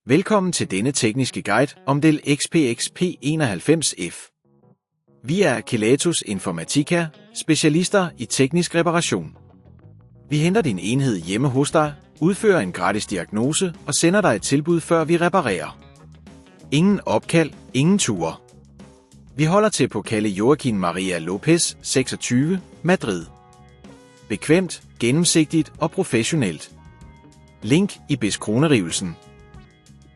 Velkommen til denne tekniske guide om Dell XPX P91F. Vi er Kelatos Informatika, specialister i teknisk reparation. Vi henter din enhed hjemme hos dig, udfører en gratis diagnose og sender dig et tilbud, før vi reparerer. Ingen opkald, ingen ture. Vi holder til på Calle Joaquin Maria Lopez, 26, Madrid. Bekvemt, gennemsigtigt og professionelt. Link i beskrivelsen.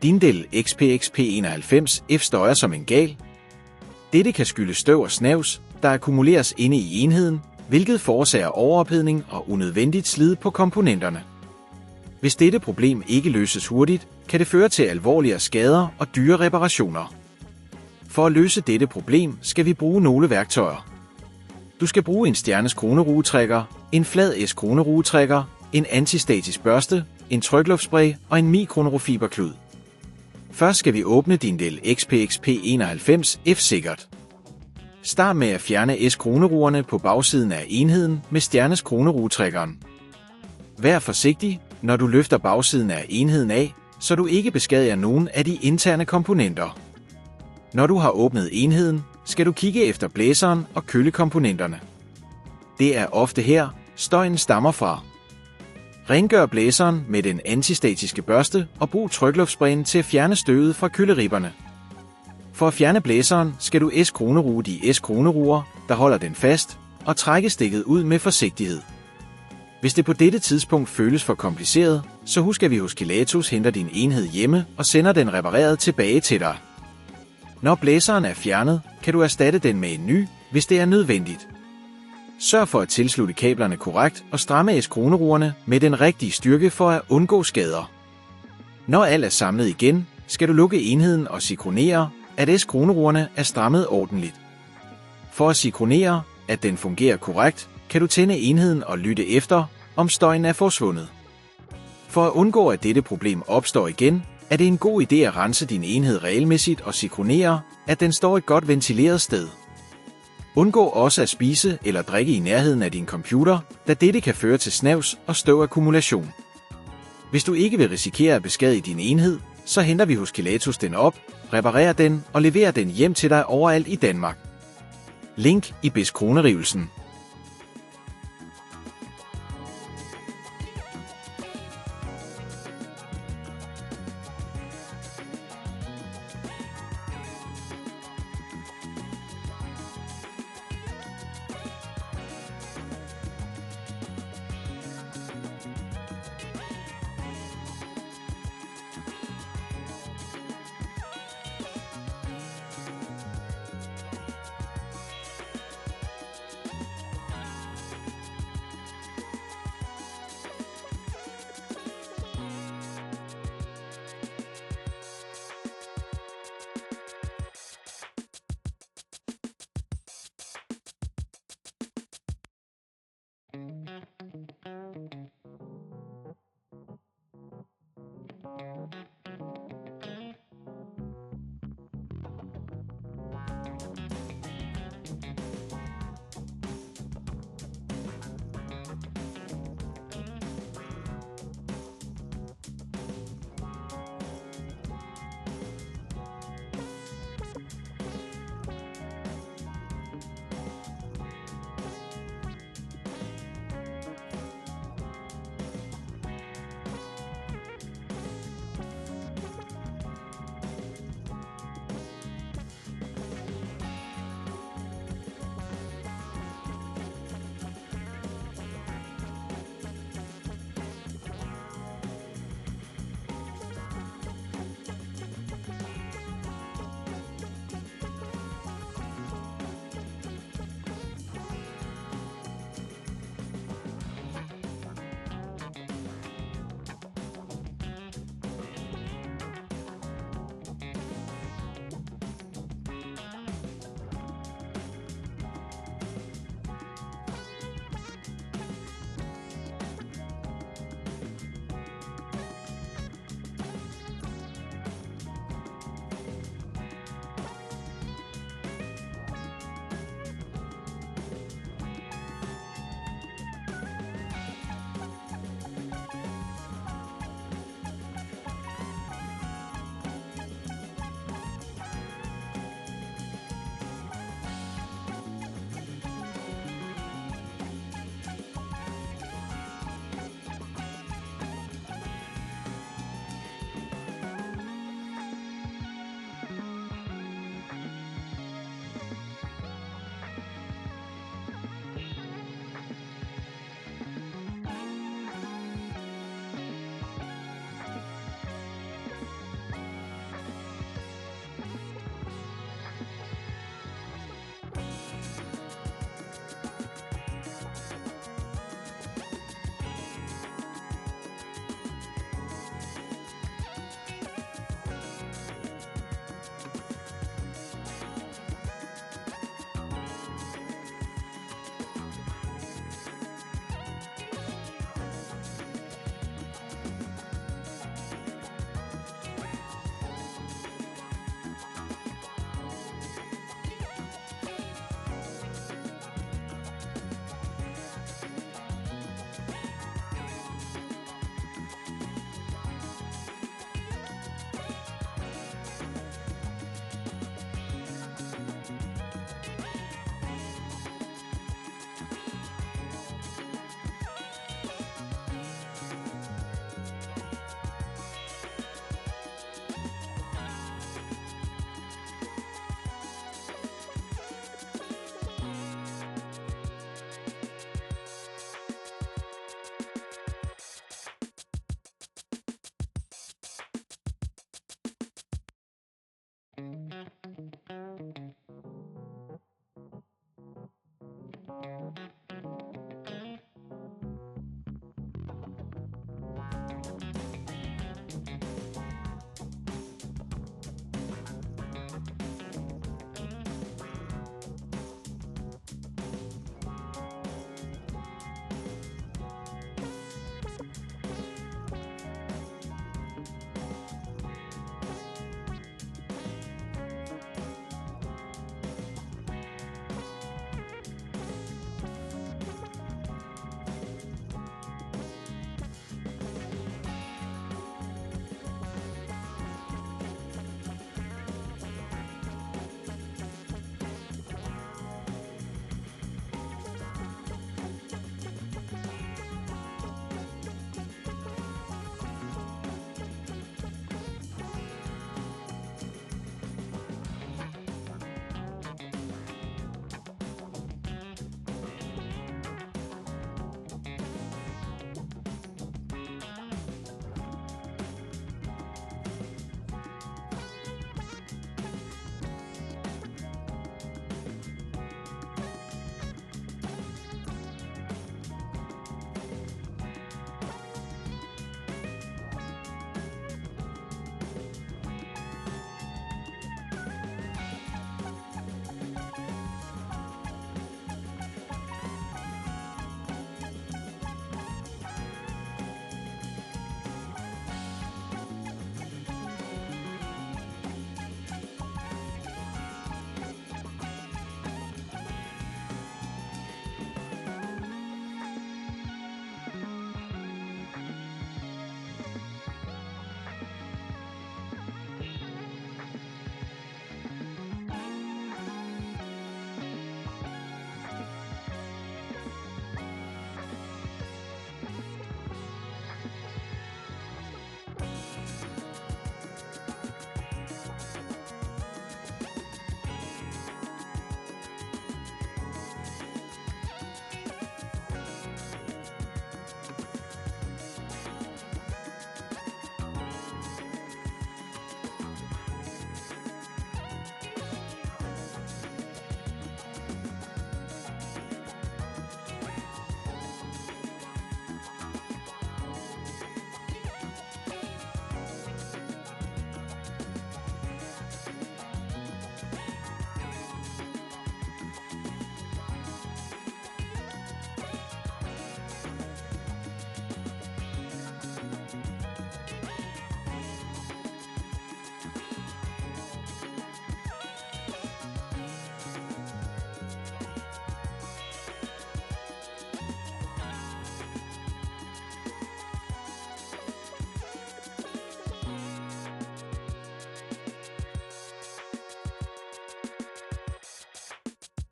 Din Dell XPX P91F støjer som en gal. Dette kan skyldes støv og snavs, der akkumuleres inde i enheden, hvilket forårsager overophedning og unødvendigt slid på komponenterne. Hvis dette problem ikke løses hurtigt, kan det føre til alvorligere skader og dyre reparationer. For at løse dette problem skal vi bruge nogle værktøjer. Du skal bruge en stjernes kronerugetrækker, en flad S-kronerugetrækker, en antistatisk børste, en trykluftsspray og en mikronerofiberklud. Først skal vi åbne din Dell XPX P91F sikkert. Start med at fjerne S-kroneruerne på bagsiden af enheden med stjernes kronerugetrækkeren. Vær forsigtig, når du løfter bagsiden af enheden af, så du ikke beskadiger nogen af de interne komponenter. Når du har åbnet enheden, skal du kigge efter blæseren og kølekomponenterne. Det er ofte her, støjen stammer fra. Rengør blæseren med den antistatiske børste og brug trykluftsprayen til at fjerne støvet fra køleribberne. For at fjerne blæseren skal du S-kroneruge de S-kroneruer, der holder den fast, og trække stikket ud med forsigtighed. Hvis det på dette tidspunkt føles for kompliceret, så husk at vi hos Kelatos henter din enhed hjemme og sender den repareret tilbage til dig. Når blæseren er fjernet, kan du erstatte den med en ny, hvis det er nødvendigt. Sørg for at tilslutte kablerne korrekt og stramme S-kroneruerne med den rigtige styrke for at undgå skader. Når alt er samlet igen, skal du lukke enheden og sikronere, at S-kroneruerne er strammet ordentligt. For at sikronere, at den fungerer korrekt, kan du tænde enheden og lytte efter, om støjen er forsvundet. For at undgå at dette problem opstår igen, er det en god idé at rense din enhed regelmæssigt og sikronere, at den står et godt ventileret sted. Undgå også at spise eller drikke i nærheden af din computer, da dette kan føre til snavs og støvakkumulation. Hvis du ikke vil risikere at beskadige din enhed, så henter vi hos Kelatos den op, reparerer den og leverer den hjem til dig overalt i Danmark. Link i beskrivelsen.